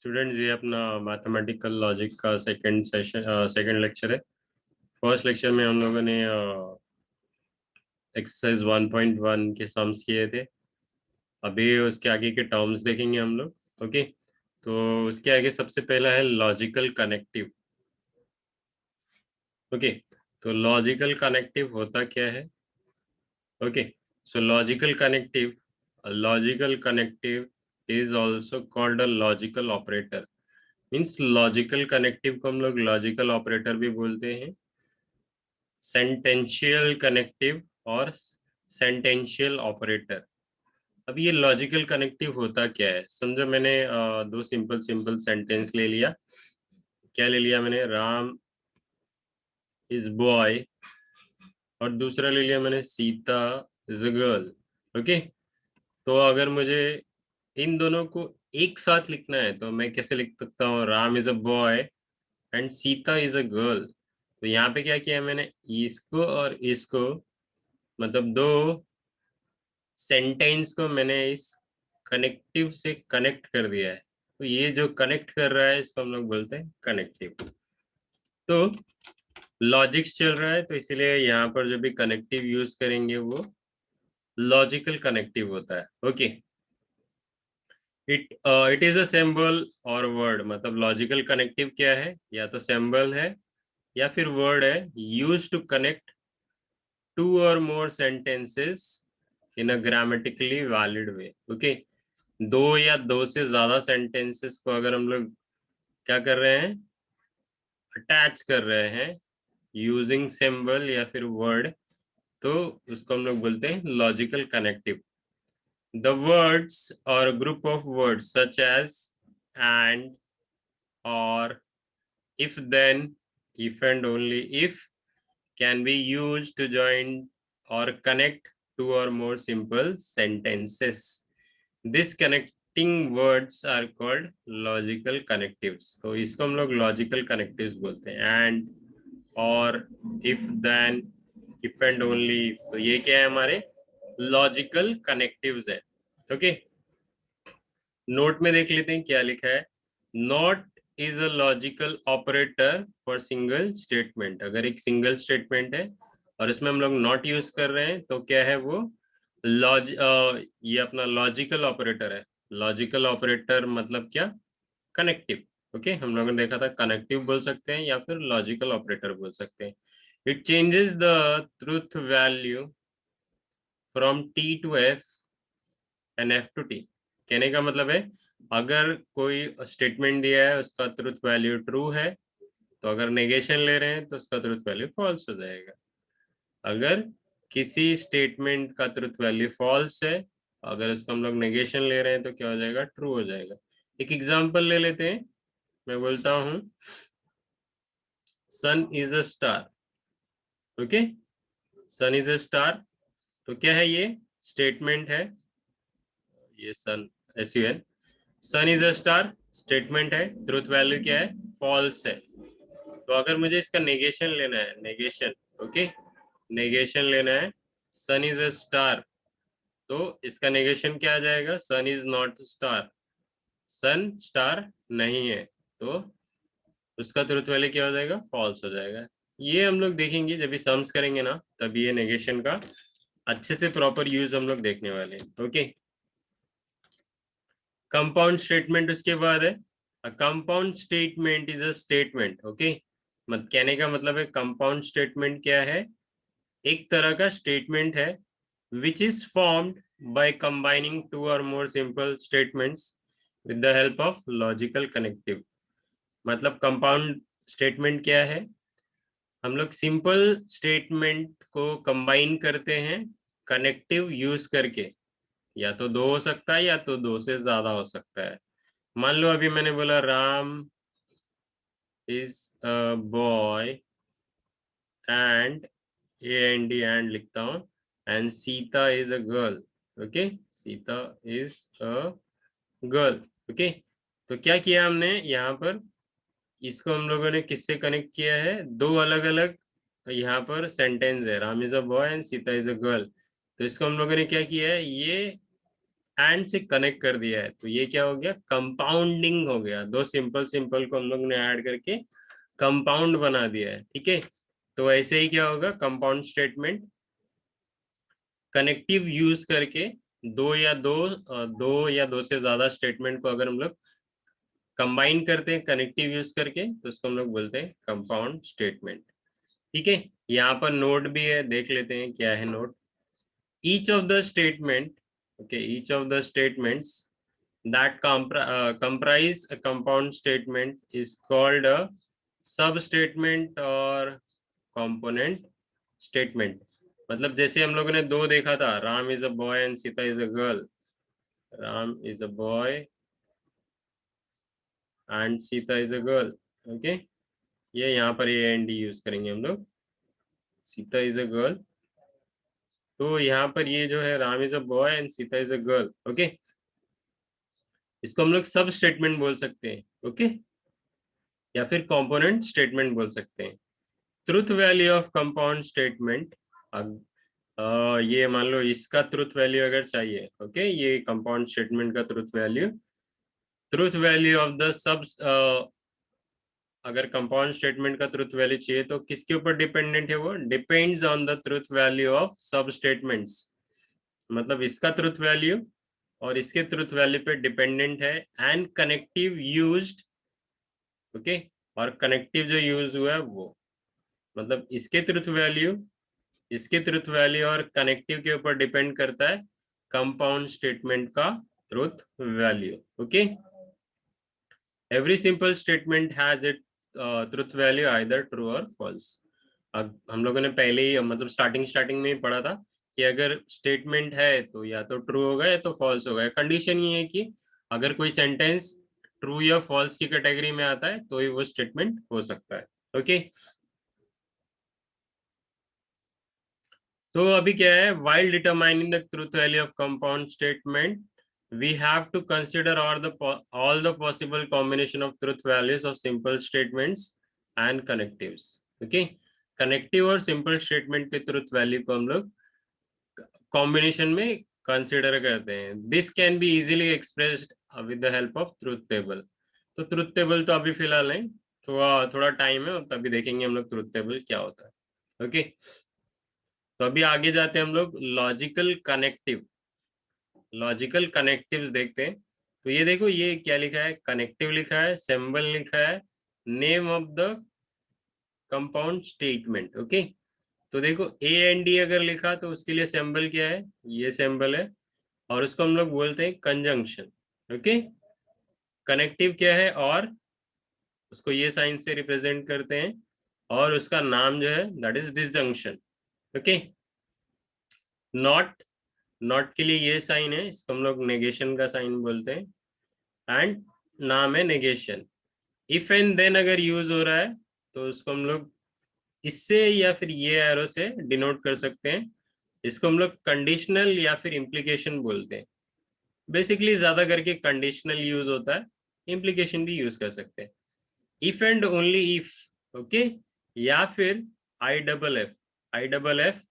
Students, ये अपना mathematical logic का सेकंड सेशन सेकंड लेक्चर है। फर्स्ट लेक्चर में हम लोगों ने एक्सरसाइज 1.1 के सम्स किए थे। अभी उसके आगे के टर्म्स देखेंगे हम लोग। ओके, तो उसके आगे सबसे पहला है लॉजिकल कनेक्टिव। ओके, तो लॉजिकल कनेक्टिव होता क्या है? Okay, so logical connective is also called a logical operator. Means logical connective को हम लोग लॉजिकल ऑपरेटर भी बोलते हैं, सेंटेंशियल कनेक्टिव और सेंटेंशियल ऑपरेटर। अब ये लॉजिकल कनेक्टिव होता क्या है? समझो मैंने दो सिंपल सिंपल सेंटेंस ले लिया। क्या ले लिया मैंने? राम इज बॉय, और दूसरा ले लिया मैंने Sita is a girl. Okay, तो अगर मुझे इन दोनों को एक साथ लिखना है तो मैं कैसे लिख सकता हूँ? Ram is a boy and Sita is a girl. तो यहाँ पे क्या किया मैंने? इसको और इसको, मतलब दो सेंटेंस को मैंने इस कनेक्टिव से कनेक्ट कर दिया है। तो ये जो कनेक्ट कर रहा है इसको हम लोग बोलते हैं कनेक्टिव। तो लॉजिक्स चल रहा है, तो इसीलिए यहाँ पर जो भी कनेक्टिव यूज करेंगे वो लॉजिकल कनेक्टिव होता है। Okay, it is a symbol और वर्ड। मतलब लॉजिकल कनेक्टिव क्या है? या तो सिंबल है या फिर वर्ड है, use to connect two or more sentences in a grammatically valid way. Okay, दो या दो से ज्यादा सेंटेंसेस को अगर हम लोग क्या कर रहे हैं? अटैच कर रहे हैं यूजिंग सिंबल या फिर वर्ड, तो उसको हम लोग बोलते हैं logical connective. The words or group of words such as and, or, if then, if and only if can be used to join or connect two or more simple sentences. This connecting words are called logical connectives. तो इसको हम लोग logical connectives बोलते हैं। and, और, if then, if and only, तो ये क्या है? हमारे logical connectives है। ओके, नोट में देख लेते हैं क्या लिखा है। Not is a logical operator for single statement. अगर एक सिंगल स्टेटमेंट है और इसमें हम लोग नॉट यूज कर रहे हैं तो क्या है वो? ये अपना लॉजिकल ऑपरेटर है। लॉजिकल ऑपरेटर मतलब क्या? कनेक्टिव। ओके, हम लोगों ने देखा था कनेक्टिव बोल सकते हैं या फिर लॉजिकल ऑपरेटर बोल सकते हैं। It changes the truth value from T to F and F to T. कहने का मतलब है, अगर कोई स्टेटमेंट दिया है उसका ट्रुथ वैल्यू ट्रू है, तो अगर नेगेशन ले रहे हैं तो उसका ट्रुथ वैल्यू फॉल्स हो जाएगा। अगर किसी स्टेटमेंट का ट्रुथ वैल्यू फॉल्स है, अगर उसको हम लोग नेगेशन ले रहे हैं तो क्या हो जाएगा? ट्रू हो जाएगा। एक एग्जांपल ले लेते हैं। मैं बोलता हूँ sun is a star. Okay, sun is a star, तो क्या है? ये स्टेटमेंट है। ये sun, SUN, sun is a star statement है। ट्रुथ वैल्यू क्या है? फॉल्स है। तो अगर मुझे इसका नेगेशन लेना है, नेगेशन, ओके, नेगेशन लेना है सन इज अ स्टार, तो इसका नेगेशन क्या आ जाएगा? Sun is not star, sun star नहीं है, तो उसका ट्रुथ वैल्यू क्या हो जाएगा? फॉल्स हो जाएगा। ये हम लोग देखेंगे जब भी सम्स करेंगे ना, तभी ये नेगेशन का अच्छे से प्रॉपर यूज हम लोग देखने वाले हैं। ओके, कंपाउंड स्टेटमेंट उसके बाद है। Compound statement is a statement. Okay, मत कहने का मतलब है कंपाउंड स्टेटमेंट क्या है? एक तरह का स्टेटमेंट है which is formed by combining two or more simple statements with the help of logical connective. मतलब कंपाउंड स्टेटमेंट क्या है? हम लोग सिंपल स्टेटमेंट को कंबाइन करते हैं कनेक्टिव यूज करके। या तो दो हो सकता है या तो दो से ज्यादा हो सकता है। मान लो अभी मैंने बोला Ram is a boy and, AND and लिखता हूँ, and Sita is a girl. Okay, Sita is a girl. Okay, तो क्या किया हमने यहाँ पर? इसको हम लोगों ने किससे कनेक्ट किया है? दो अलग अलग यहाँ पर सेंटेंस है, Ram is a boy and Sita is a girl. तो इसको हम लोगों ने क्या किया है? ये एंड से कनेक्ट कर दिया है, तो ये क्या हो गया, कंपाउंडिंग हो गया। दो सिंपल सिंपल को हम लोग ने ऐड करके कंपाउंड बना दिया है, ठीक है। तो ऐसे ही क्या होगा, कंपाउंड स्टेटमेंट कनेक्टिव यूज करके दो या दो से ज्यादा स्टेटमेंट को अगर हम लोग कंबाइन करते हैं कनेक्टिव यूज करके, तो उसको हम लोग बोलते हैं कंपाउंड स्टेटमेंट, ठीक है। यहाँ पर नोट भी है, देख लेते हैं क्या है note. Each of the statement, okay, each of the statements that comprise a compound statement is called a substatement or component statement। मतलब जैसे हम लोगों ने दो देखा था, Ram is a boy and Sita is a girl, Ram is a boy and Sita is a girl, okay. ये यहाँ पर ये एंड यूज करेंगे हम लोग, सीता इज अ गर्ल। तो यहाँ पर ये जो है Ram is a boy and Sita is a girl, okay. इसको हम लोग सब स्टेटमेंट बोल सकते हैं, ओके, या फिर कंपोनेंट स्टेटमेंट बोल सकते हैं। Truth value of compound statement, ये मान लो इसका ट्रुथ वैल्यू अगर चाहिए, ओके, ये कंपाउंड स्टेटमेंट का truth value of the sub, अगर कंपाउंड स्टेटमेंट का ट्रुथ वैल्यू चाहिए तो किसके ऊपर डिपेंडेंट है, वो depends on the truth value of सब स्टेटमेंट्स। मतलब इसका ट्रुथ वैल्यू और इसके ट्रुथ वैल्यू पे डिपेंडेंट है, एंड कनेक्टिव यूज्ड, ओके। और कनेक्टिव जो यूज हुआ है वो, मतलब इसके ट्रुथ वैल्यू और कनेक्टिव के ऊपर डिपेंड करता है कंपाउंड स्टेटमेंट का truth value, okay. Every simple statement has it truth value either true और फॉल्स। अब हम लोगों ने पहले ही मतलब स्टार्टिंग में ही पढ़ा था कि अगर स्टेटमेंट है तो या तो ट्रू होगा या तो फॉल्स होगा। कंडीशन ये है कि अगर कोई सेंटेंस ट्रू या फॉल्स की कैटेगरी में आता है तो ही वो स्टेटमेंट हो सकता है, ओके। तो अभी क्या है, while determining the truth value of compound statement we have to consider all the possible combination of truth values of simple statements and connectives, okay। Connective और सिंपल स्टेटमेंट के ट्रुथ वैल्यू को हम लोग combination में consider करते हैं। This can be easily expressed with the help of truth table. तो truth table तो अभी फिलहाल नहीं, थोड़ा थोड़ा टाइम है तभी देखेंगे हम लोग ट्रुथ टेबल क्या होता है, ओके। तो अभी आगे जाते हैं हम लोग लॉजिकल कनेक्टिव्स देखते हैं। तो ये देखो ये क्या लिखा है, कनेक्टिव लिखा है, सिंबल लिखा है, name of the compound statement, okay. तो देखो ए एंड डी अगर लिखा तो उसके लिए सिंबल क्या है, ये सिंबल है, और उसको हम लोग बोलते हैं कंजंक्शन, ओके। कनेक्टिव क्या है, और उसको ये साइन से रिप्रेजेंट करते हैं, और उसका नाम जो है that is disjunction, okay. Not, not के लिए ये साइन है, इसको हम लोग नेगेशन का साइन बोलते हैं, एंड नाम है नेगेशन। इफ एंड देन अगर यूज हो रहा है तो उसको हम लोग इससे या फिर ये एरो से डिनोट कर सकते हैं। इसको हम लोग कंडीशनल या फिर इम्प्लीकेशन बोलते हैं। बेसिकली ज्यादा करके कंडीशनल यूज होता है, इम्प्लीकेशन भी यूज कर सकते हैं। If and only if, okay, या फिर आई डबल एफ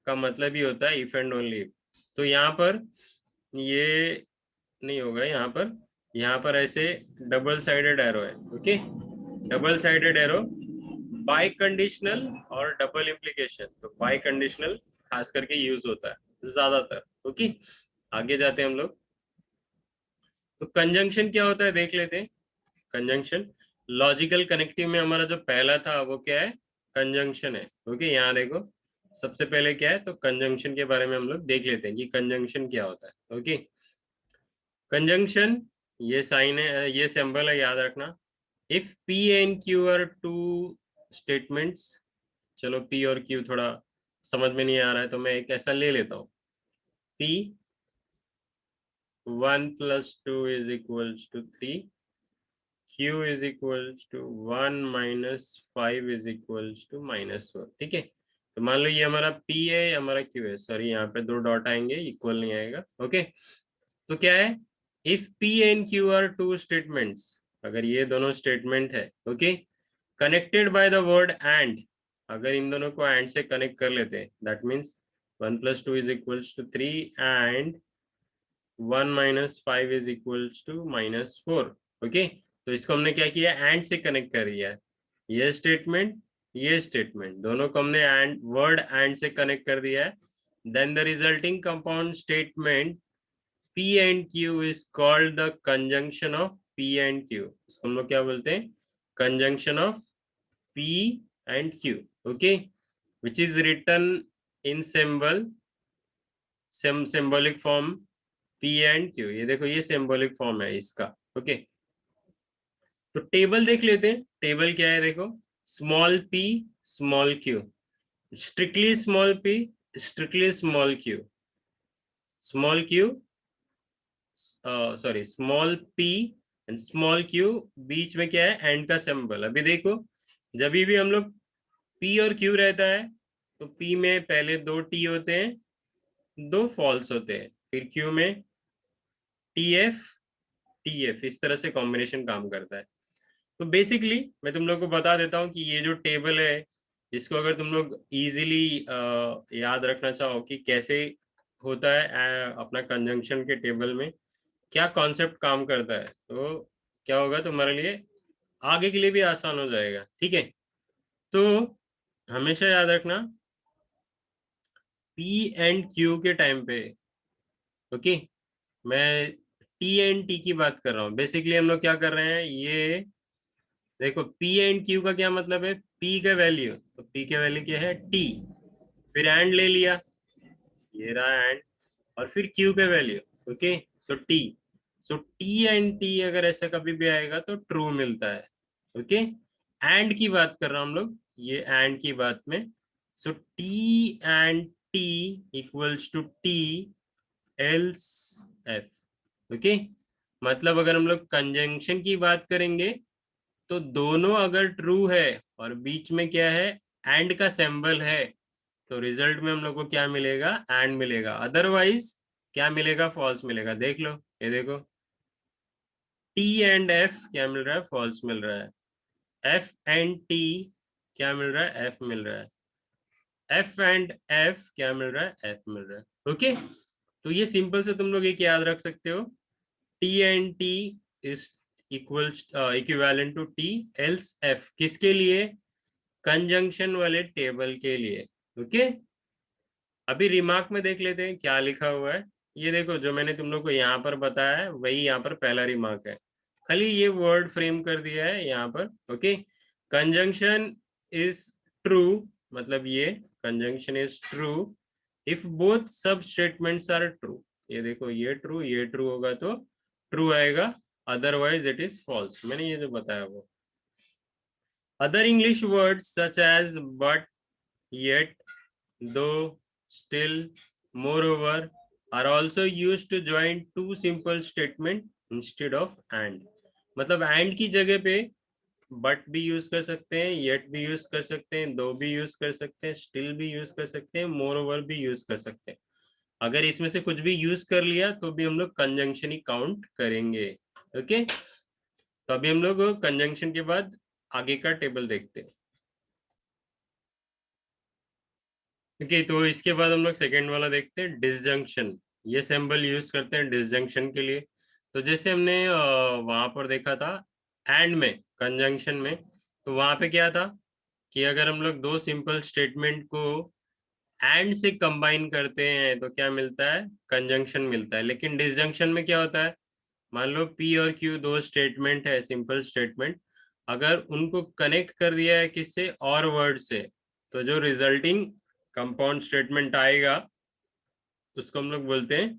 का मतलब ही होता है इफ एंड ओनली इफ। तो यहाँ पर ये नहीं होगा, यहाँ पर ऐसे डबल साइडेड एरो है, okay. Double sided arrow, by conditional और डबल इम्प्लीकेशन। तो बाई कंडीशनल खास करके यूज होता है ज्यादातर, ओके। आगे जाते हैं हम लोग। तो कंजंक्शन क्या होता है देख लेते हैं। कंजंक्शन लॉजिकल कनेक्टिव में हमारा जो पहला था वो क्या है, कंजंक्शन है, ओके। यहाँ देखो सबसे पहले क्या है, तो कंजंक्शन के बारे में हम लोग देख लेते हैं कि कंजंक्शन क्या होता है, ओके। कंजंक्शन ये साइन है, ये सिंबल है, याद रखना। If P and Q are two statements, चलो पी और क्यू थोड़ा समझ में नहीं आ रहा है तो मैं एक ऐसा ले लेता हूँ, P 1 + 2 is equals to 3, q is equals to 1 - 5 is equals to -4, ठीक है। तो मान लो ये हमारा p है, हमारा q है, सॉरी यहाँ पे दो डॉट आएंगे, इक्वल नहीं आएगा, ओके। तो क्या है, if p and q are two statements, अगर ये दोनों स्टेटमेंट है, okay, connected by the word and, अगर इन दोनों को एंड से कनेक्ट कर लेते हैं that means 1 + 2 is equals to 3 and 1 minus 5 is equals to -4। Okay, तो इसको हमने क्या किया, एंड से कनेक्ट कर दिया है। ये स्टेटमेंट दोनों को हमने एंड वर्ड एंड से कनेक्ट कर दिया है। Then the resulting compound statement P and Q is called the conjunction of P and Q। इसको हम लोग क्या बोलते हैं, conjunction of P and Q। okay, which is written in symbolic form P and Q। ये देखो, ये symbolic form है इसका। ओके, तो टेबल देख लेते हैं। टेबल क्या है, देखो, small p small q, strictly small p strictly small q, small q sorry small p and small q, बीच में क्या है, एंड का सिंबल। अभी देखो, जब भी हम लोग p और q रहता है तो p में पहले 2 t होते हैं, 2 फॉल्स होते हैं, फिर q में tf tf, इस तरह से कॉम्बिनेशन काम करता है। तो बेसिकली मैं तुम लोग को बता देता हूँ कि ये जो टेबल है, इसको अगर तुम लोग इजीली याद रखना चाहो कि कैसे होता है अपना कंजंक्शन के टेबल में क्या कॉन्सेप्ट काम करता है, तो क्या होगा तुम्हारे लिए, आगे के लिए भी आसान हो जाएगा। ठीक है, तो हमेशा याद रखना P एंड Q के टाइम पे। ओके, मैं T एंड T की बात कर रहा हूँ। बेसिकली हम लोग क्या कर रहे हैं, ये देखो, P एंड Q का क्या मतलब है, P का वैल्यू, तो P का वैल्यू क्या है, T, फिर एंड ले लिया, ये रहा एंड, और फिर Q का value. Okay, so T, so T and T अगर ऐसा कभी भी आएगा तो ट्रू मिलता है। ओके, एंड की बात कर रहा हूँ हम लोग, ये एंड की बात में, so T and T equals to T else F। Okay, मतलब अगर हम लोग कंजंक्शन की बात करेंगे तो दोनों अगर ट्रू है और बीच में क्या है, एंड का सिंबल है, तो रिजल्ट में हम लोग को क्या मिलेगा, एंड मिलेगा। अदरवाइज क्या मिलेगा, फॉल्स मिलेगा। देख लो, ये देखो, टी एंड एफ क्या मिल रहा है, फॉल्स मिल रहा है। एफ एंड टी क्या मिल रहा है, एफ मिल रहा है। एफ एंड एफ क्या मिल रहा है, एफ मिल रहा है। ओके, तो ये सिंपल से तुम लोग एक याद रख सकते हो, T and T is equals equivalent to T else F, किसके लिए, कंजंक्शन वाले टेबल के लिए। ओके, अभी रिमार्क में देख लेते हैं क्या लिखा हुआ है। ये देखो, जो मैंने तुम लोग को यहाँ पर बताया है वही यहाँ पर पहला रिमार्क है, खाली ये वर्ड फ्रेम कर दिया है यहाँ पर। ओके, कंजंक्शन इज ट्रू, मतलब ये conjunction is true if both सब स्टेटमेंट्स आर ट्रू। ये देखो, ये ट्रू होगा तो ट्रू आएगा, अदरवाइज इट इज फॉल्स। मैंने ये जो बताया वो। Other English words such as but, yet, though, still, moreover are also used to join two simple statement instead of and। मतलब and की जगह पे but भी यूज कर सकते हैं, yet भी यूज कर सकते हैं, though भी यूज कर सकते हैं, still भी यूज कर सकते हैं, moreover भी यूज कर सकते हैं। अगर इसमें से कुछ भी यूज कर लिया तो भी हम लोग कंजंक्शन ही काउंट करेंगे। ओके, तो अभी हम लोग कंजंक्शन के बाद आगे का टेबल देखते हैं। ओके, तो इसके बाद हम लोग सेकेंड वाला देखते हैं, डिसजंक्शन। ये सिंबल यूज करते हैं डिसजंक्शन के लिए। तो जैसे हमने वहां पर देखा था एंड में, कंजंक्शन में, तो वहां पे क्या था कि अगर हम लोग दो सिंपल स्टेटमेंट को एंड से कंबाइन करते हैं तो क्या मिलता है, कंजंक्शन मिलता है। लेकिन डिसजंक्शन में क्या होता है, मान लो पी और क्यू दो स्टेटमेंट है, सिंपल स्टेटमेंट, अगर उनको कनेक्ट कर दिया है किससे, और वर्ड से, तो जो रिजल्टिंग कंपाउंड स्टेटमेंट आएगा उसको हम लोग बोलते हैं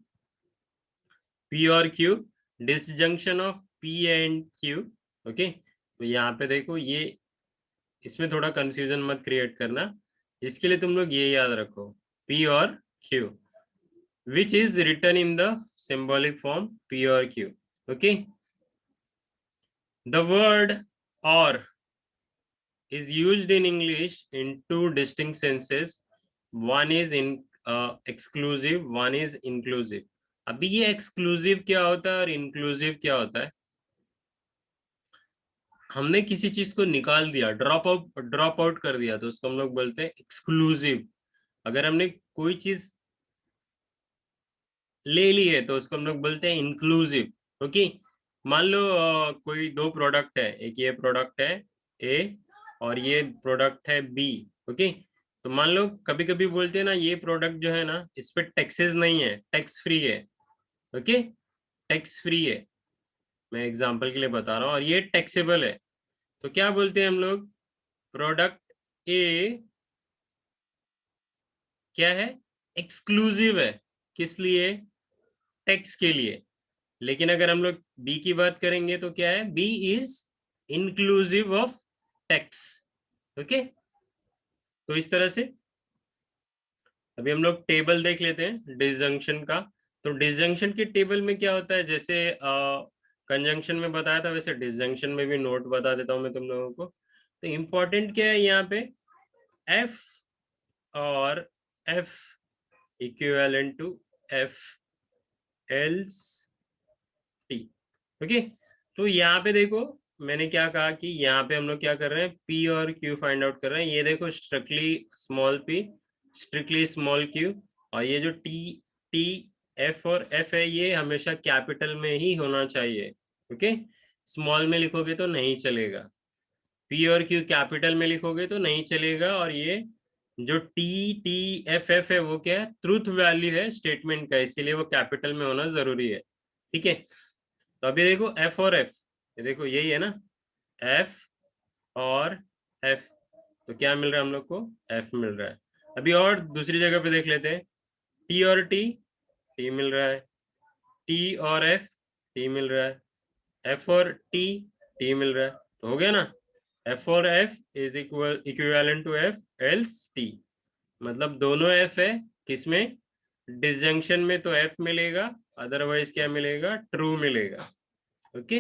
पी और Q, disjunction of P and Q. Okay, तो यहाँ पे देखो, ये इसमें थोड़ा कंफ्यूजन मत क्रिएट करना, इसके लिए तुम लोग ये याद रखो, पी और Q which is written in the symbolic form P और Q. Okay, the word or is used in English in two distinct senses. One is in exclusive, one is inclusive। अभी ये एक्सक्लूसिव क्या होता है और inclusive क्या होता है, हमने किसी चीज को निकाल दिया, ड्रॉप आउट कर दिया, तो उसको हम लोग बोलते हैं एक्सक्लूसिव। अगर हमने कोई चीज ले ली है तो उसको हम लोग बोलते हैं इंक्लूसिव। ओके, मान लो कोई दो प्रोडक्ट है, एक ये प्रोडक्ट है ए और ये प्रोडक्ट है बी। ओके, तो मान लो कभी कभी बोलते हैं ना ये प्रोडक्ट जो है ना इस पे टैक्सेस नहीं है, टैक्स फ्री है। ओके, टैक्स फ्री है, मैं एग्जांपल के लिए बता रहा हूँ, और ये टैक्सेबल है। तो क्या बोलते हैं हम लोग, प्रोडक्ट ए क्या है, एक्सक्लूसिव है, किस लिए, टैक्स के लिए। लेकिन अगर हम लोग बी की बात करेंगे तो क्या है, B is inclusive of tax. Okay, तो इस तरह से अभी हम लोग टेबल देख लेते हैं डिसजंक्शन का। तो डिसजंक्शन के टेबल में क्या होता है, जैसे कंजंक्शन में बताया था वैसे डिसजंक्शन में भी नोट बता देता हूं मैं तुम लोगों को। तो इम्पोर्टेंट क्या है यहाँ पे, F or F equivalent to F else T. Okay, तो यहाँ पे देखो मैंने क्या कहा कि यहाँ पे हम लोग क्या कर रहे हैं, पी और क्यू फाइंड आउट कर रहे हैं। ये देखो strictly small P, strictly small Q, और ये जो T T F or F है ये हमेशा कैपिटल में ही होना चाहिए। ओके, स्मॉल में लिखोगे तो नहीं चलेगा, पी और क्यू कैपिटल में लिखोगे तो नहीं चलेगा। और ये जो टी टी एफ एफ है वो क्या है, ट्रूथ वैल्यू है स्टेटमेंट का, इसीलिए वो कैपिटल में होना जरूरी है। ठीक है, तो अभी देखो एफ और एफ, ये देखो यही है ना, एफ और एफ, तो क्या मिल रहा है हम लोग को, एफ मिल रहा है। अभी और दूसरी जगह पे देख लेते हैं, टी और टी, टी मिल रहा है, टी और एफ, टी मिल रहा है, एफ और टी, टी मिल रहा है, तो हो गया ना, F or F is equivalent to F else T. मतलब दोनों एफ है, किसमें, डिसजंक्शन में तो एफ मिलेगा, अदरवाइज क्या मिलेगा, ट्रू मिलेगा। ओके,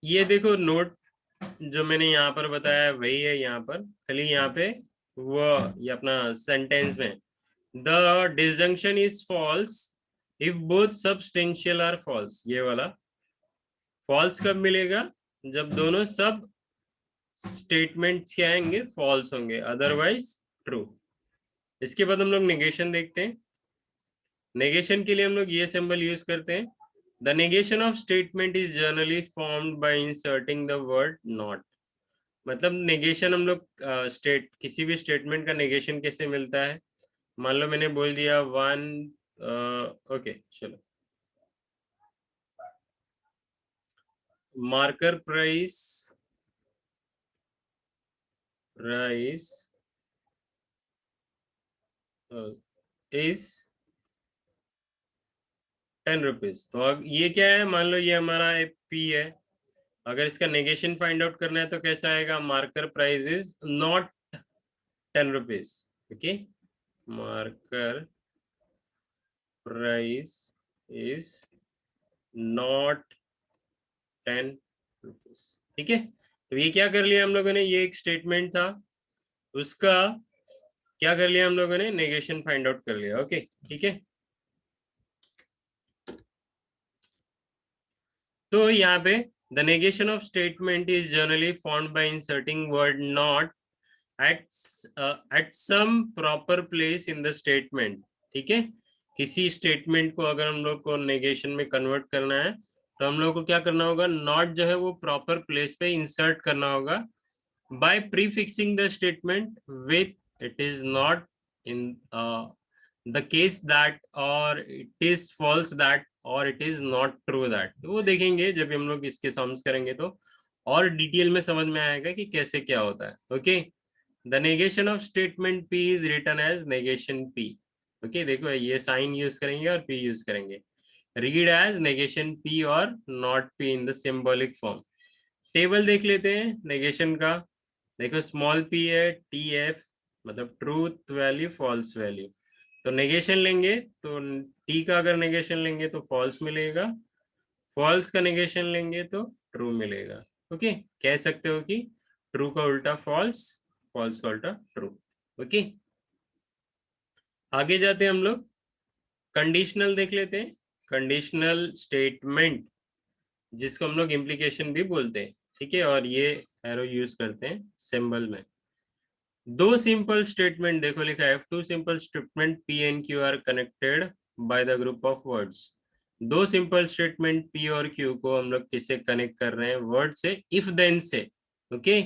ये देखो नोट जो मैंने यहाँ पर बताया वही है यहाँ पर, खाली यहाँ पे वो ये अपना सेंटेंस में, the disjunction is false if both substantial are false, ये वाला फॉल्स कब मिलेगा, जब दोनों सब स्टेटमेंट्स क्या आएंगे, फॉल्स होंगे, अदरवाइज ट्रू। इसके बाद हम लोग नेगेशन देखते हैं। नेगेशन के लिए हम लोग ये सिंबल यूज करते हैं, the negation of statement is generally formed by inserting the word not. मतलब नेगेशन हम लोग स्टेट किसी भी स्टेटमेंट का नेगेशन कैसे मिलता है, मान लो मैंने बोल दिया वन, ओके चलो, marker price price is 10 rupees. तो अब ये क्या है, मान लो ये हमारा पी है, अगर इसका नेगेशन फाइंड आउट करना है तो कैसा आएगा, marker price is not 10 rupees. Okay, marker price is not 10 rupees. ठीक है, तो ये क्या कर लिया हम लोगों ने, ये एक स्टेटमेंट था, उसका क्या कर लिया हम लोगों ने, नेगेशन फाइंड आउट कर लिया। ओके, ठीक है, तो यहाँ पे the negation of statement is generally found by inserting word not at at some proper place in the statement. ठीक है, किसी स्टेटमेंट को अगर हम लोग को नेगेशन में कन्वर्ट करना है तो हम लोग को क्या करना होगा, नॉट जो है वो प्रॉपर प्लेस पे इंसर्ट करना होगा by prefixing the statement with it is not in the case that, or it is false that, और it is not true that। तो वो देखेंगे जब हम लोग इसके सम्स करेंगे तो और डिटेल में समझ में आएगा कि कैसे क्या होता है। Okay, the negation of statement P is written as negation P. Okay, देखो ये साइन यूज करेंगे और पी यूज करेंगे, read as negation P or not P in the symbolic form. Table देख लेते हैं नेगेशन का। देखो स्मॉल पी है, टी एफ मतलब ट्रूथ वैल्यू फॉल्स वैल्यू, तो नेगेशन लेंगे तो टी का अगर नेगेशन लेंगे तो फॉल्स मिलेगा, फॉल्स का नेगेशन लेंगे तो ट्रू मिलेगा। ओके, कह सकते हो कि ट्रू का उल्टा फॉल्स, फॉल्स का उल्टा ट्रू। ओके, आगे जाते हैं हम लोग, कंडीशनल देख लेते हैं। कंडीशनल स्टेटमेंट जिसको हम लोग इम्प्लीकेशन भी बोलते हैं, ठीक है, और ये एरो यूज करते हैं सिंबल में। दो सिंपल स्टेटमेंट देखो लिखा है, two simple statement P and Q are connected by the group of words. दो सिंपल स्टेटमेंट पी और क्यू को हम लोग किससे कनेक्ट कर रहे हैं, वर्ड से, इफ देन से। Okay,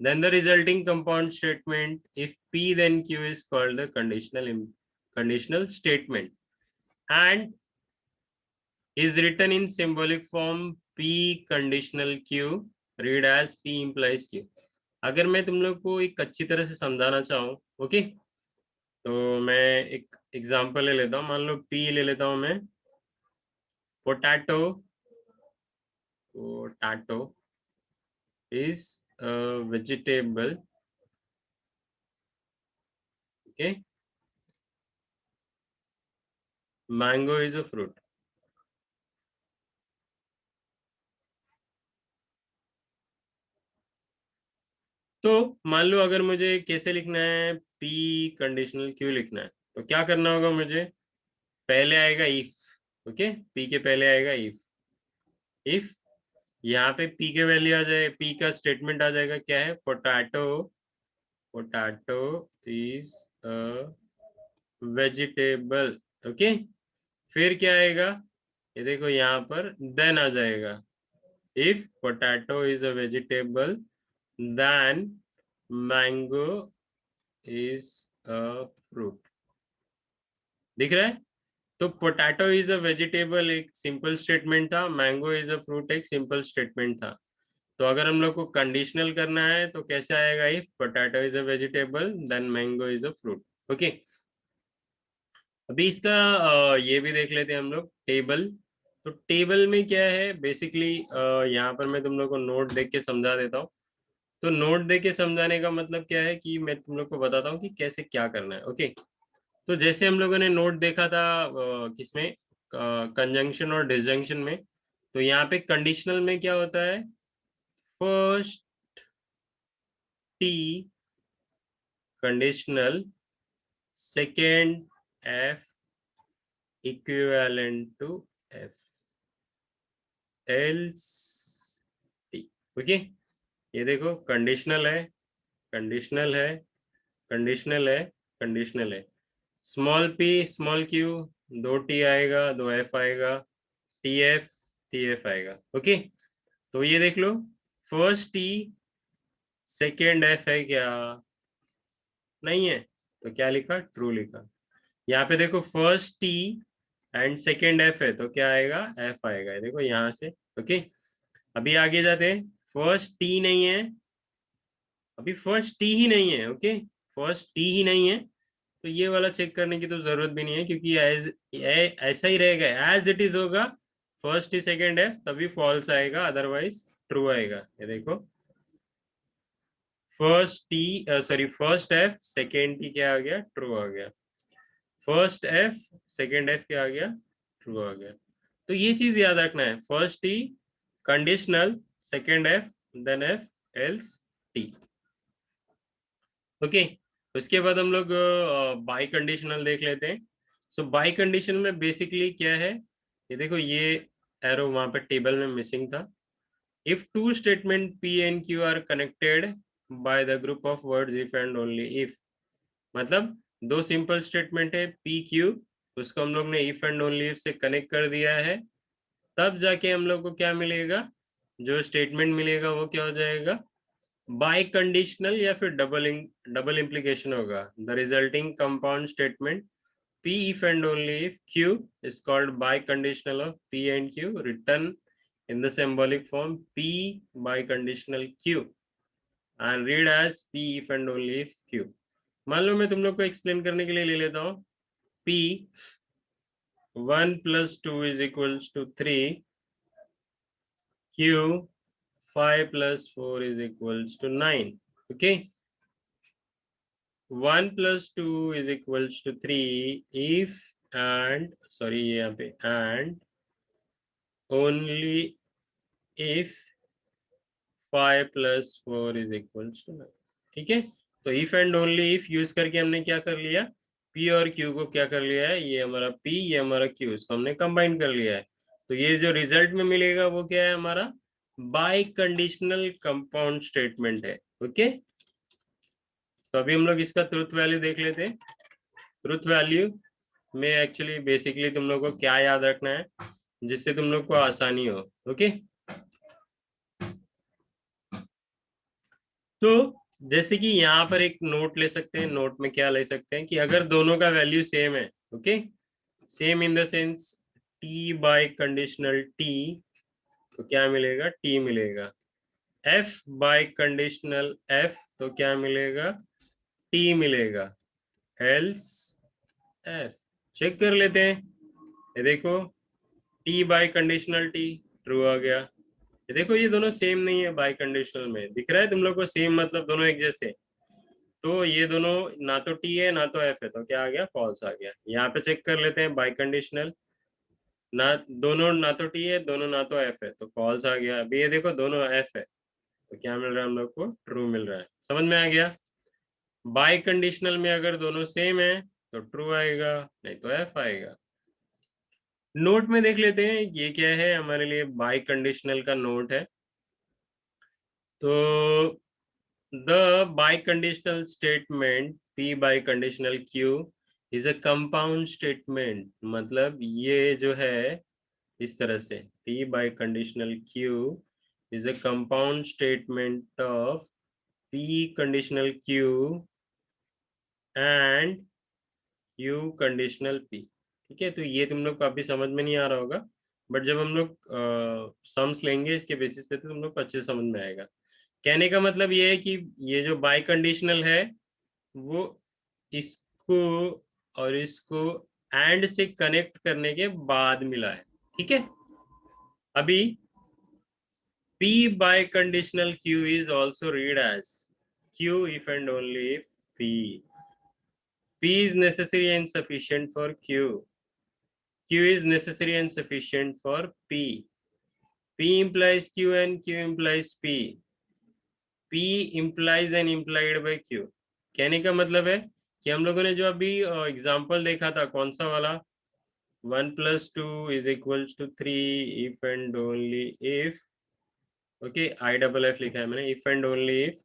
then the resulting compound statement if P then Q is called the conditional statement and is written in symbolic form p conditional q read as p implies q। अगर मैं तुम लोग को एक अच्छी तरह से समझाना चाहूँ, ओके, तो मैं एक एग्जांपल ले लेता हूँ। मान लो p ले लेता हूँ मैं, potato. Potato is a vegetable, okay, mango is a fruit. तो मान लो अगर मुझे कैसे लिखना है, p कंडीशनल q लिखना है, तो क्या करना होगा मुझे, पहले आएगा इफ, ओके, p के पहले आएगा इफ यहाँ पे p के वैल्यू आ जाए, p का स्टेटमेंट आ जाएगा क्या है, potato, potato is a vegetable, okay. फिर क्या आएगा, ये देखो यहाँ पर देन आ जाएगा, if potato is a vegetable then mango is a fruit. दिख रहा है? तो पोटैटो इज अ वेजिटेबल एक सिंपल स्टेटमेंट था, मैंगो इज अ फ्रूट एक सिंपल स्टेटमेंट था। तो अगर हम लोग को कंडीशनल करना है तो कैसे आएगा, if potato is a vegetable then mango is a fruit, okay. अभी इसका ये भी देख लेते हैं हम लोग, टेबल। तो टेबल में क्या है बेसिकली, यहाँ पर मैं तुम लोग को नोट देख के समझा देता हूँ। तो नोट देख के समझाने का मतलब क्या है कि मैं तुम लोग को बताता हूँ कि कैसे क्या करना है, ओके। तो जैसे हम लोगों ने नोट देखा था किसमें, कंजंक्शन और डिसजंक्शन में। तो यहाँ पे कंडीशनल में क्या होता है, first T conditional, second F equivalent to F else T, okay. ये देखो कंडीशनल है, कंडीशनल है, कंडीशनल है, कंडीशनल है। स्मॉल पी स्मॉल क्यू, दो टी आएगा दो एफ आएगा, टी एफ आएगा, ओके। तो ये देख लो, फर्स्ट टी सेकेंड एफ है क्या, नहीं है, तो क्या लिखा, ट्रू लिखा। यहाँ पे देखो first T and second F है तो क्या आएगा, एफ आएगा, देखो यहाँ से, ओके। अभी आगे जाते हैं, फर्स्ट टी नहीं है, अभी फर्स्ट टी ही नहीं है, ओके, फर्स्ट टी ही नहीं है। तो ये वाला चेक करने की तो जरूरत भी नहीं है, क्योंकि एज ऐसा ही रहेगा, एज इट इज होगा, फर्स्ट टी सेकेंड एफ तभी फॉल्स आएगा, अदरवाइज ट्रू आएगा। ये देखो, first T sorry first F second T क्या आ गया, ट्रू आ गया, फर्स्ट एफ सेकेंड एफ क्या आ गया, ट्रू आ गया। तो ये चीज याद रखना है, first T conditional, second F, then F else T, okay. उसके बाद हम लोग बाई कंडीशनल देख लेते हैं। सो बाई कंडीशन में बेसिकली क्या है, ये देखो ये एरो वहां पे टेबल में मिसिंग था। If two statement P and Q are connected by the group of words if and only if, मतलब दो सिंपल स्टेटमेंट है पी क्यू, उसको हम लोग ने इफ एंड ओनली इफ से कनेक्ट कर दिया है, तब जाके हम लोग को क्या मिलेगा, जो स्टेटमेंट मिलेगा वो क्या हो जाएगा, बाय कंडीशनल या फिर डबल इम्प्लीकेशन होगा। The resulting compound statement p if and only if q is called biconditional of p and q written in the symbolic form p biconditional q and read as p if and only if q। मान लो मैं तुम लोग को explain करने के लिए ले लेता हूँ, p 1 plus 2 is equals to 3, q 5 plus 4 is equals to 9, okay। 1 plus 2 is equals to 3 if and sorry यहाँ पे and only if 5 plus 4 is equals to 9, ठीक है। तो if and only if use करके हमने क्या कर लिया, p और q को क्या कर लिया है, ये हमारा p ये हमारा q, इसको हमने कंबाइन कर लिया है। तो ये जो रिजल्ट में मिलेगा वो क्या है, हमारा बाई कंडीशनल कंपाउंड स्टेटमेंट है, ओके। तो अभी हम लोग इसका ट्रुथ वैल्यू देख लेते हैं। ट्रुथ वैल्यू में एक्चुअली बेसिकली तुम लोग को क्या याद रखना है जिससे तुम लोग को आसानी हो। ओके, तो जैसे कि यहाँ पर एक नोट ले सकते हैं। नोट में क्या ले सकते हैं कि अगर दोनों का वैल्यू सेम है, okay, same in the sense T biconditional T, तो क्या मिलेगा, टी मिलेगा। एफ बाय कंडीशनल एफ, तो क्या मिलेगा, टी मिलेगा। Else F. चेक कर लेते हैं। ये देखो, T biconditional T true आ गया। ये देखो, ये दोनों सेम नहीं है। बाय कंडीशनल में दिख रहा है तुम लोग को सेम, मतलब दोनों एक जैसे। तो ये दोनों ना तो टी है ना तो एफ है, तो क्या आ गया, फॉल्स आ गया। यहाँ पे चेक कर लेते हैं। बाय कंडीशनल ना, दोनों ना तो टी है, दोनों ना तो एफ है, तो फॉल्स आ गया। अभी ये देखो दोनों एफ है, तो क्या मिल रहा है हम लोग को, ट्रू मिल रहा है। समझ में आ गया। बाय कंडीशनल में अगर दोनों सेम है तो ट्रू आएगा, नहीं तो एफ आएगा। नोट में देख लेते हैं ये क्या है हमारे लिए। बाय कंडीशनल का नोट है। तो the by conditional statement P biconditional Q is a compound statement. मतलब ये जो है इस तरह से, P biconditional Q is a compound statement of P conditional Q and Q conditional P. ठीक है, तो ये तुम लोग को अभी समझ में नहीं आ रहा होगा, बट जब हम लोग सम्स लेंगे इसके बेसिस पे तो तुम लोग को अच्छे से समझ में आएगा। कहने का मतलब ये है कि ये जो बाय कंडीशनल है वो इसको और इसको एंड से कनेक्ट करने के बाद मिला है। ठीक है, अभी P by conditional Q is also read as Q if and only if P. P is necessary and sufficient for Q. Q is necessary and sufficient for P. P implies Q and Q implies P. P implies and implied by Q. कहने का मतलब है कि हम लोगों ने जो अभी एग्जाम्पल देखा था, कौन सा वाला, 1+2 = 3 if and only if, okay, I double F लिखा है मैंने, इफ एंड ओनली इफ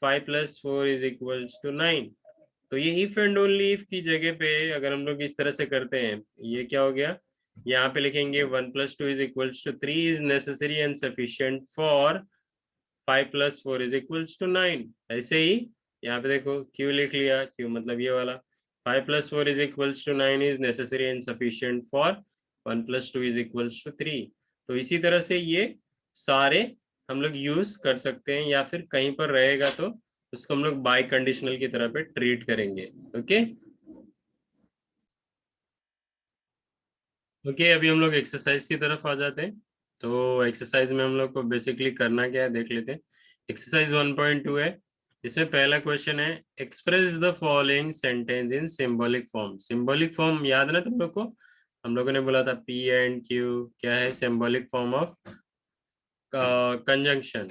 5+4 = 9। तो ये इफ एंड ओनली इफ की जगह पे अगर हम लोग इस तरह से करते हैं, ये क्या हो गया, यहाँ पे लिखेंगे 1+2 = 3 is necessary and sufficient for 5+4 = 9। ऐसे ही यहाँ पे देखो क्यू लिख लिया, क्यू मतलब ये वाला, 5+4 = 9 is necessary and sufficient for 1+2 = 3। तो इसी तरह से ये सारे हम लोग यूज कर सकते हैं, या फिर कहीं पर रहेगा तो उसको हम लोग बाय कंडीशनल की तरह पे ट्रीट करेंगे। ओके ओके, अभी हम लोग एक्सरसाइज की तरफ आ जाते हैं। तो एक्सरसाइज में हम लोग को बेसिकली करना क्या है देख लेते हैं। एक्सरसाइज 1.2 है। इसमें पहला क्वेश्चन है, express the following sentence in symbolic form. Symbolic form याद है ना तुम लोग को, हम लोगों ने बोला था पी एंड क्यू क्या है, symbolic form of conjunction.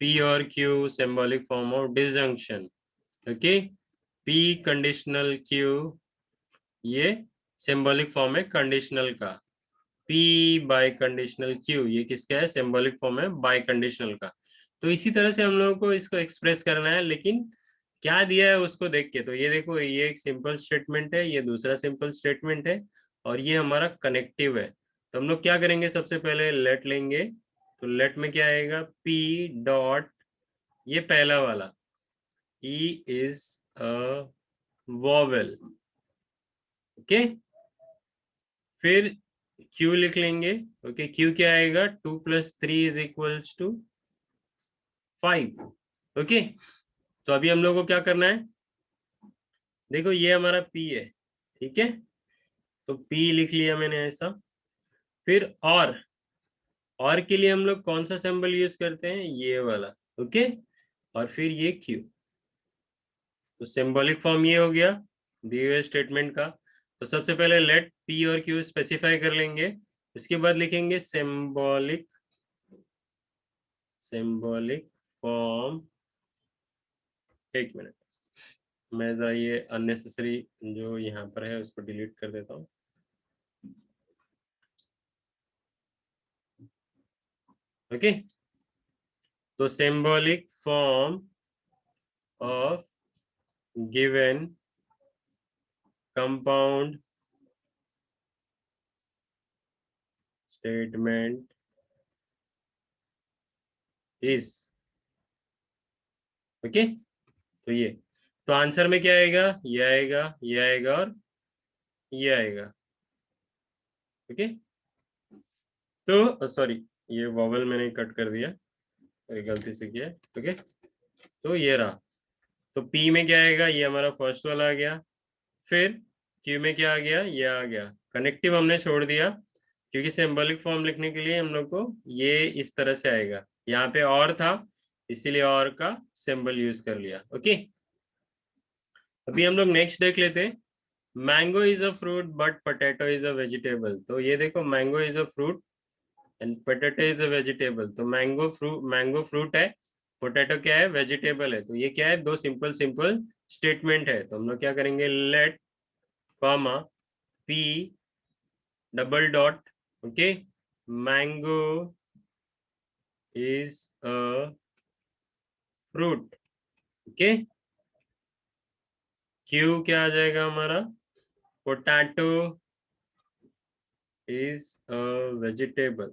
P और q symbolic form of disjunction. Okay, p conditional q ये सिंबॉलिक फॉर्म है कंडीशनल का। पी बाय कंडीशनल क्यू ये किसका है, सिंबॉलिक फॉर्म है बाय कंडीशनल का। तो इसी तरह से हम लोगों को इसको एक्सप्रेस करना है, लेकिन क्या दिया है उसको देख के। तो ये देखो, ये एक सिंपल स्टेटमेंट है, ये दूसरा सिंपल स्टेटमेंट है, और ये हमारा कनेक्टिव है। तो हम लोग क्या करेंगे, सबसे पहले लेट लेंगे। तो लेट में क्या आएगा, पी डॉट, ये पहला वाला, E is a vowel. Okay, फिर क्यू लिख लेंगे। ओके, क्यू क्या आएगा, 2+3 = 5। ओके, तो अभी हम लोग को क्या करना है, देखो ये हमारा पी है, ठीक है, तो पी लिख लिया मैंने ऐसा। फिर और के लिए हम लोग कौन सा सिंबल यूज करते हैं, ये वाला। ओके, और फिर ये क्यू। तो सिंबॉलिक फॉर्म ये हो गया दिए हुए स्टेटमेंट का। तो सबसे पहले लेट पी और क्यू स्पेसिफाई कर लेंगे, उसके बाद लिखेंगे सिंबॉलिक सिंबॉलिक फॉर्म। एक मिनट, मैं जरा ये अननेसेसरी जो यहाँ पर है उसको डिलीट कर देता हूँ। ओके, तो symbolic form of given compound statement is, okay. तो ये, तो आंसर में क्या आएगा, ये आएगा, ये आएगा और ये आएगा, ओके। तो सॉरी, ये वॉवल मैंने कट कर दिया, गलती से किया, ओके। तो ये रहा, तो पी में क्या आएगा, ये हमारा फर्स्ट वाला आ गया। फिर क्यू में क्या आ गया, ये आ गया। कनेक्टिव हमने छोड़ दिया क्योंकि सिंबॉलिक फॉर्म लिखने के लिए हम लोग को ये इस तरह से आएगा, यहाँ पे और था इसीलिए और का सिंबल यूज कर लिया, ओके। अभी हम लोग नेक्स्ट देख लेते हैं। Mango is a fruit but potato is a vegetable. तो ये देखो, mango is a fruit and potato is a vegetable. तो मैंगो फ्रूट है, पोटैटो क्या है, वेजिटेबल है। तो ये क्या है, दो सिंपल सिंपल स्टेटमेंट है। तो हम लोग क्या करेंगे, let comma P double dot, okay, mango is a fruit, okay. Q क्या आ जाएगा हमारा, पोटैटो इज अ वेजिटेबल।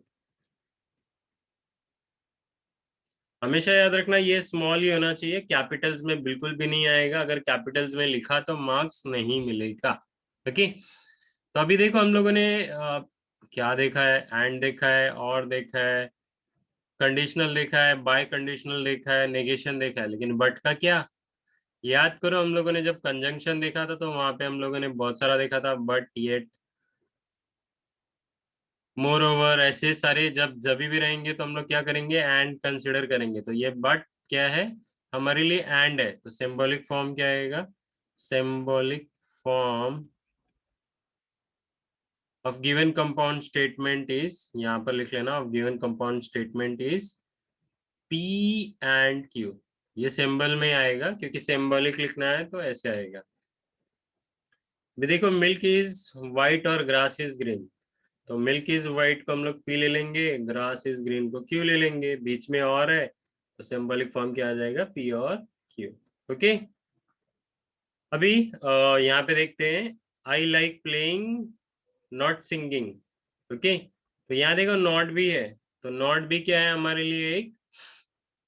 हमेशा याद रखना ये स्मॉल ही होना चाहिए, कैपिटल्स में बिल्कुल भी नहीं आएगा। अगर कैपिटल्स में लिखा तो मार्क्स नहीं मिलेगा, ओके। तो अभी देखो हम लोगों ने क्या देखा है, एंड देखा है, और देखा है, कंडीशनल देखा है, बाय कंडीशनल देखा है, नेगेशन देखा है, लेकिन बट का क्या, याद करो हम लोगों ने जब कंजंक्शन देखा था तो वहां पे हम लोगों ने बहुत सारा देखा था, बट, येट, मोर ओवर, ऐसे सारे जब जब भी रहेंगे तो हम लोग क्या करेंगे, एंड कंसिडर करेंगे। तो ये बट क्या है, हमारे लिए एंड है। तो सिंबॉलिक फॉर्म क्या आएगा, symbolic form of given compound statement is, यहाँ पर लिख लेना, of given compound statement is P and Q. ये सिंबल में आएगा क्योंकि सिंबॉलिक लिखना है तो ऐसे आएगा। भी देखो, मिल्क इज व्हाइट और ग्रास इज ग्रीन। तो मिल्क इज व्हाइट को हम लोग पी ले लेंगे, ग्रास इज ग्रीन को क्यू ले लेंगे, बीच में और है तो सिंबॉलिक फॉर्म क्या आ जाएगा, पी और क्यू, ओके। अभी यहाँ पे देखते हैं, आई like playing not singing, okay. तो यहाँ देखो नॉट भी है, तो नॉट भी क्या है हमारे लिए एक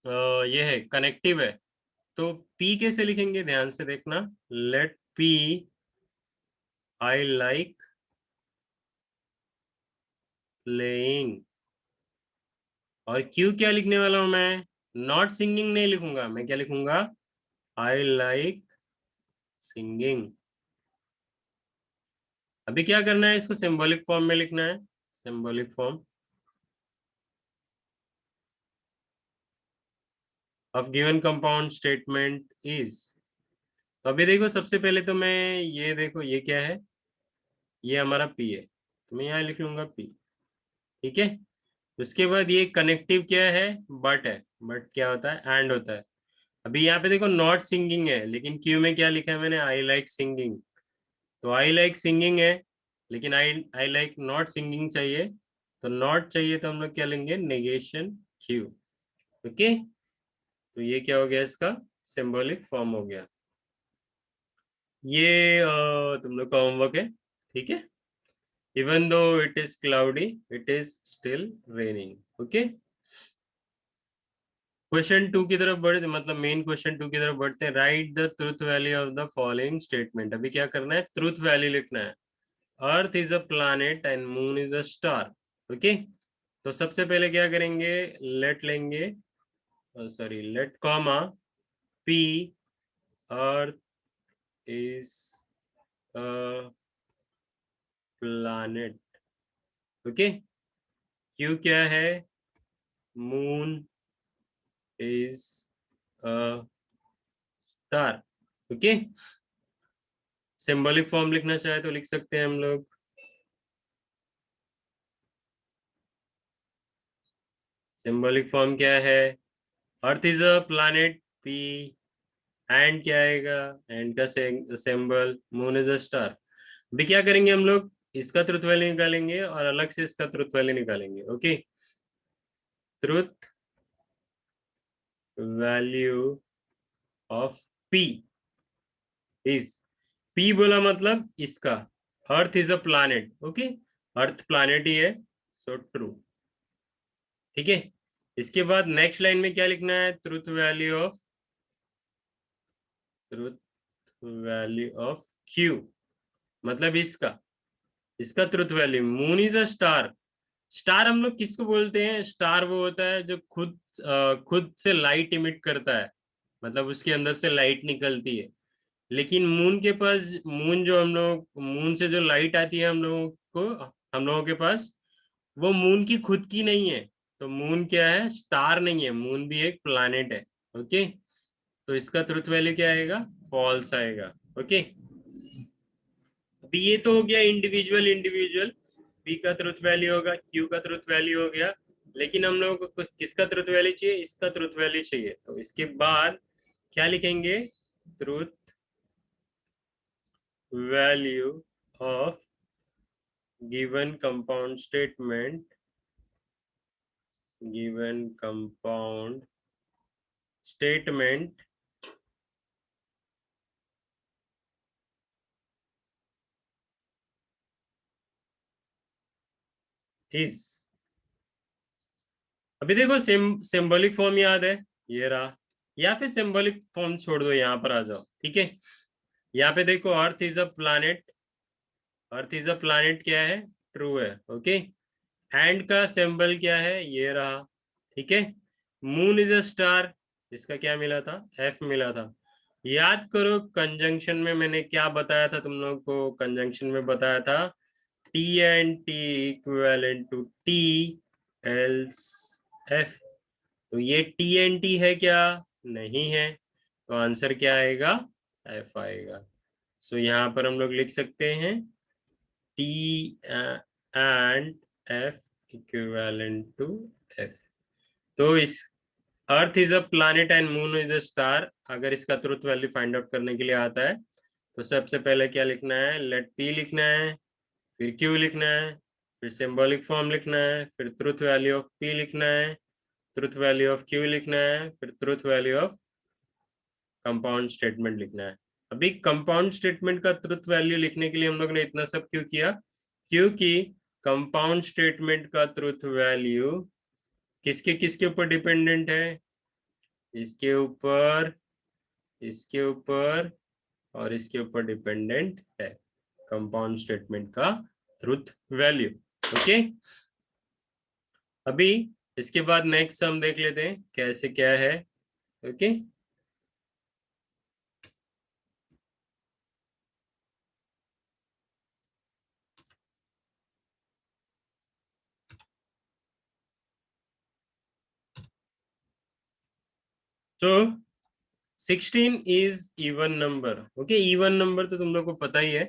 ये है, कनेक्टिव है। तो पी कैसे लिखेंगे, ध्यान से देखना, let P I like playing, और क्यू क्या लिखने वाला हूं मैं, नॉट सिंगिंग नहीं लिखूंगा, मैं क्या लिखूंगा, आई लाइक सिंगिंग। अभी क्या करना है, इसको सिंबॉलिक फॉर्म में लिखना है, symbolic form of given compound statement is. तो अभी देखो सबसे पहले तो मैं, ये देखो ये क्या है, ये हमारा पी है, तो मैं यहाँ लिख लूंगा पी, ठीक है। उसके बाद ये कनेक्टिव क्या है, बट है, बट क्या होता है, एंड होता है। अभी यहाँ पे देखो नॉट सिंगिंग है, लेकिन क्यू में क्या लिखा है मैंने, आई लाइक सिंगिंग। तो आई लाइक सिंगिंग है, लेकिन आई आई लाइक नॉट सिंगिंग चाहिए। तो नॉट चाहिए तो हम लोग क्या लेंगे, नेगेशन क्यू, ओके। तो ये क्या हो गया, इसका सिंबॉलिक फॉर्म हो गया। ये तुम लोग का होमवर्क है, ठीक है। Even though it is cloudy, it is still raining, okay. Question two की तरफ बढ़ते, मतलब मेन क्वेश्चन टू की तरफ बढ़ते हैं। Write the truth value of the following statement. अभी क्या करना है, ट्रूथ वैल्यू लिखना है। Earth is a planet and moon is a star, okay. तो सबसे पहले क्या करेंगे, लेट लेंगे, sorry, let comma P, earth is a planet, okay. Q क्या है, moon is a star, okay. Symbolic form लिखना चाहे तो लिख सकते हैं हम लोग। सिंबॉलिक फॉर्म क्या है, earth is a planet, P, and क्या आएगा, एंड का symbol, moon is a star. भी क्या करेंगे हम लोग, इसका ट्रुथ वैल्यू निकालेंगे और अलग से इसका ट्रुथ वैल्यू निकालेंगे, okay. Truth value of P, is, p बोला मतलब इसका, earth is a planet, okay, earth planet ही है, सो ट्रू। ठीक है, इसके बाद नेक्स्ट लाइन में क्या लिखना है, ट्रूथ वैल्यू ऑफ क्यू, मतलब इसका, इसका truth value, moon is a star. Star हम लोग किसको बोलते हैं, स्टार वो होता है जो खुद से लाइट इमिट करता है, मतलब उसके अंदर से लाइट निकलती है। लेकिन मून के पास, मून जो हम लोग, मून से जो लाइट आती है हम लोगों को, हम लोगों के पास, वो मून की खुद की नहीं है। तो मून क्या है, स्टार नहीं है, मून भी एक प्लैनेट है। ओके, तो इसका ट्रुथ वैल्यू क्या आएगा, फॉल्स आएगा। ओके, अभी ये तो हो गया इंडिविजुअल इंडिविजुअल, पी का ट्रुथ वैल्यू होगा, क्यू का ट्रुथ वैल्यू हो गया। लेकिन हम लोगों को किसका ट्रुथ वैल्यू चाहिए, इसका ट्रुथ वैल्यू चाहिए। तो इसके बाद क्या लिखेंगे, truth value of given compound statement, given compound statement is, अभी देखो सिंबॉलिक फॉर्म याद है, ये रहा, या फिर सिंबॉलिक फॉर्म छोड़ दो, यहाँ पर आ जाओ। ठीक है, यहाँ पे देखो, अर्थ is a planet, earth is a planet क्या है, ट्रू है। ओके, एंड का सिंबल क्या है, ये रहा। ठीक है, मून इज अ स्टार, इसका क्या मिला था, एफ मिला था। याद करो कंजंक्शन में मैंने क्या बताया था तुम लोग को, कंजंक्शन में बताया था T and T equivalent to T else F. तो ये टी एन टी है क्या, नहीं है, तो आंसर क्या आएगा, एफ आएगा। सो यहाँ पर हम लोग लिख सकते हैं T and F equivalent to F. तो इस, earth is a planet and moon is a star, अगर इसका ट्रुथ वैल्यू फाइंड आउट करने के लिए आता है, तो सबसे पहले क्या लिखना है, लेट पी लिखना है, फिर क्यू लिखना है, फिर सिंबॉलिक फॉर्म लिखना है, फिर ट्रुथ वैल्यू ऑफ पी लिखना है, ट्रुथ वैल्यू ऑफ क्यू लिखना है, फिर truth value of compound statement लिखना है। अभी कंपाउंड स्टेटमेंट का ट्रुथ वैल्यू लिखने के लिए हम लोग ने इतना सब क्यों किया, क्योंकि कंपाउंड स्टेटमेंट का ट्रुथ वैल्यू किसके किसके ऊपर डिपेंडेंट है, इसके ऊपर, इसके ऊपर और इसके ऊपर डिपेंडेंट है, कंपाउंड स्टेटमेंट का ट्रुथ वैल्यू। ओके, अभी इसके बाद नेक्स्ट हम देख लेते हैं कैसे क्या है। ओके, तो 16 is even number. Okay, even number तो तुम लोग को पता ही है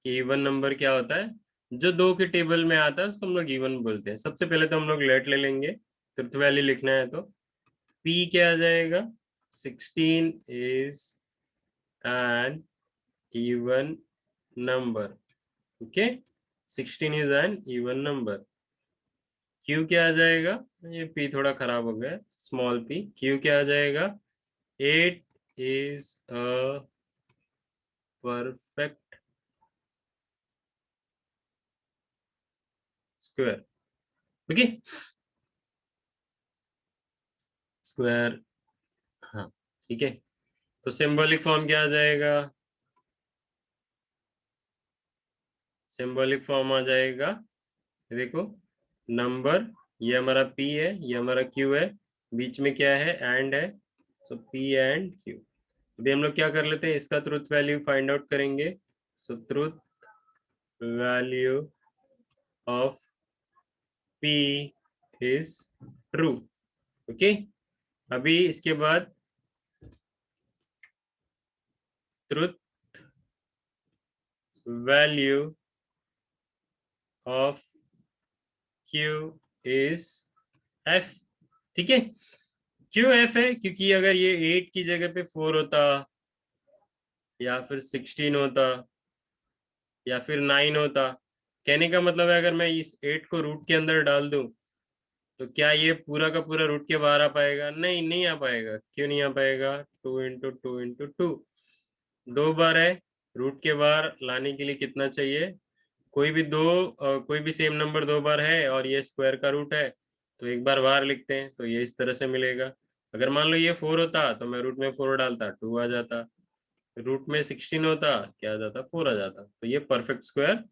कि इवन नंबर क्या होता है, जो दो के टेबल में आता है उसको हम लोग इवन बोलते हैं। सबसे पहले तो हम लोग लेट ले लेंगे, ट्रुथ वैल्यू लिखना है तो पी क्या आ जाएगा, 16 is an even number. Okay, 16 is an even number. Q क्या आ जाएगा, ये पी थोड़ा खराब हो गया, स्मॉल पी, क्यू क्या आ जाएगा, 8 is a perfect square. Okay, square, हाँ, ठीक है। तो सिंबॉलिक फॉर्म क्या आ जाएगा, सिंबॉलिक फॉर्म आ जाएगा, देखो, नंबर, ये हमारा पी है, ये हमारा क्यू है, बीच में क्या है, एंड है, सो पी एंड क्यू। अभी हम लोग क्या कर लेते हैं, इसका ट्रुथ वैल्यू फाइंड आउट करेंगे। So truth value of P is true. Okay, अभी इसके बाद truth value of Q is F. ठीक है, क्यों एफ है, क्योंकि अगर ये 8 की जगह पे 4 होता, या फिर 16 होता, या फिर 9 होता, कहने का मतलब है अगर मैं इस 8 को रूट के अंदर डाल दूं, तो क्या ये पूरा का पूरा रूट के बाहर आ पाएगा, नहीं, नहीं आ पाएगा। क्यों नहीं आ पाएगा, 2 इंटू 2 इंटू 2, 2 बार है, रूट के बाहर लाने के लिए कितना चाहिए? कोई भी सेम नंबर 2 बार है और ये स्क्वायर का रूट है, तो एक बार बाहर लिखते हैं, तो ये इस तरह से मिलेगा। अगर मान लो ये 4 होता तो मैं रूट में 4 डालता, 2 आ जाता। रूट में 16 होता, क्या आ जाता? 4 आ जाता। तो ये परफेक्ट स्क्वायर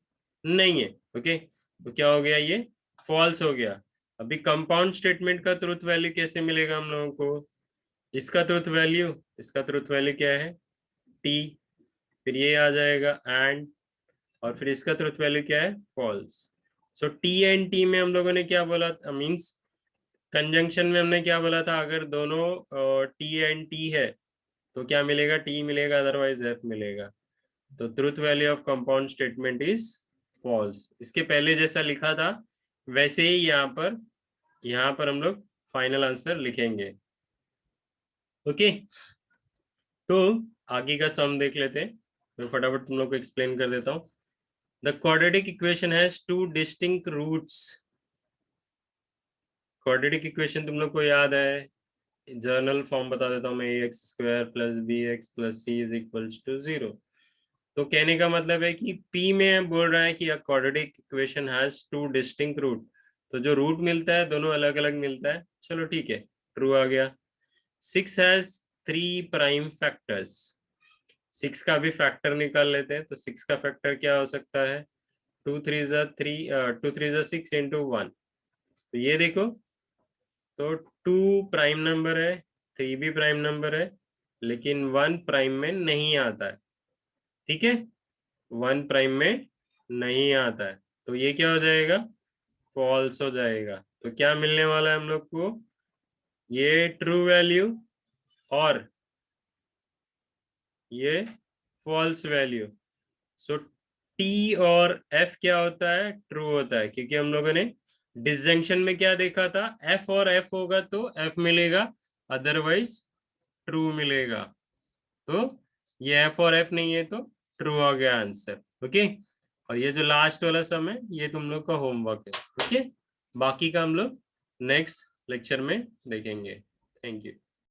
नहीं है। ओके, तो क्या हो गया? ये फॉल्स हो गया। अभी कंपाउंड स्टेटमेंट का ट्रुथ वैल्यू कैसे मिलेगा हम लोगों को? इसका ट्रुथ वैल्यू क्या है? टी। फिर ये आ जाएगा एंड, और फिर इसका ट्रुथ वैल्यू क्या है? False. So T and T में हम लोगों ने क्या बोला था? मीन्स कंजंक्शन में हमने क्या बोला था? अगर दोनों टी एंड टी है तो क्या मिलेगा? टी मिलेगा, अदरवाइज एफ मिलेगा। तो truth value of compound statement is false. इसके पहले जैसा लिखा था वैसे ही यहाँ पर हम लोग फाइनल आंसर लिखेंगे। ओके, तो आगे का सम देख लेते हैं। मैं फटाफट तुम लोग को एक्सप्लेन कर देता हूँ। The quadratic equation has 2 distinct roots. Quadratic equation तुम लोग को याद है, जर्नल फॉर्म बता देता हूँ मैं, ax square plus B X plus C is equals to 0। तो कहने का मतलब है कि P में बोल रहा है कि quadratic equation has 2 distinct root. तो जो रूट मिलता है दोनों अलग अलग मिलता है। चलो ठीक है, ट्रू आ गया। 6 हैज 3 प्राइम फैक्टर्स। 6 का भी फैक्टर निकाल लेते हैं। तो 6 का फैक्टर क्या हो सकता है? 2 3 6 इंटू 1। तो ये देखो, तो 2 प्राइम नंबर है, 3 भी प्राइम नंबर है, लेकिन 1 प्राइम में नहीं आता है। ठीक है, 1 प्राइम में नहीं आता है, तो ये क्या हो जाएगा? फॉल्स हो जाएगा। तो क्या मिलने वाला है हम लोग को? ये ट्रू वैल्यू और ये फॉल्स वैल्यू। सो टी और एफ क्या होता है? ट्रू होता है, क्योंकि हम लोगों ने डिसजंक्शन में क्या देखा था? एफ और एफ होगा तो एफ मिलेगा, अदरवाइज ट्रू मिलेगा। तो ये एफ और एफ नहीं है तो ट्रू आ गया आंसर। ओके, और ये जो लास्ट वाला सम है ये तुम लोग का होमवर्क है। ओके, बाकी का हम लोग नेक्स्ट लेक्चर में देखेंगे। Thank you.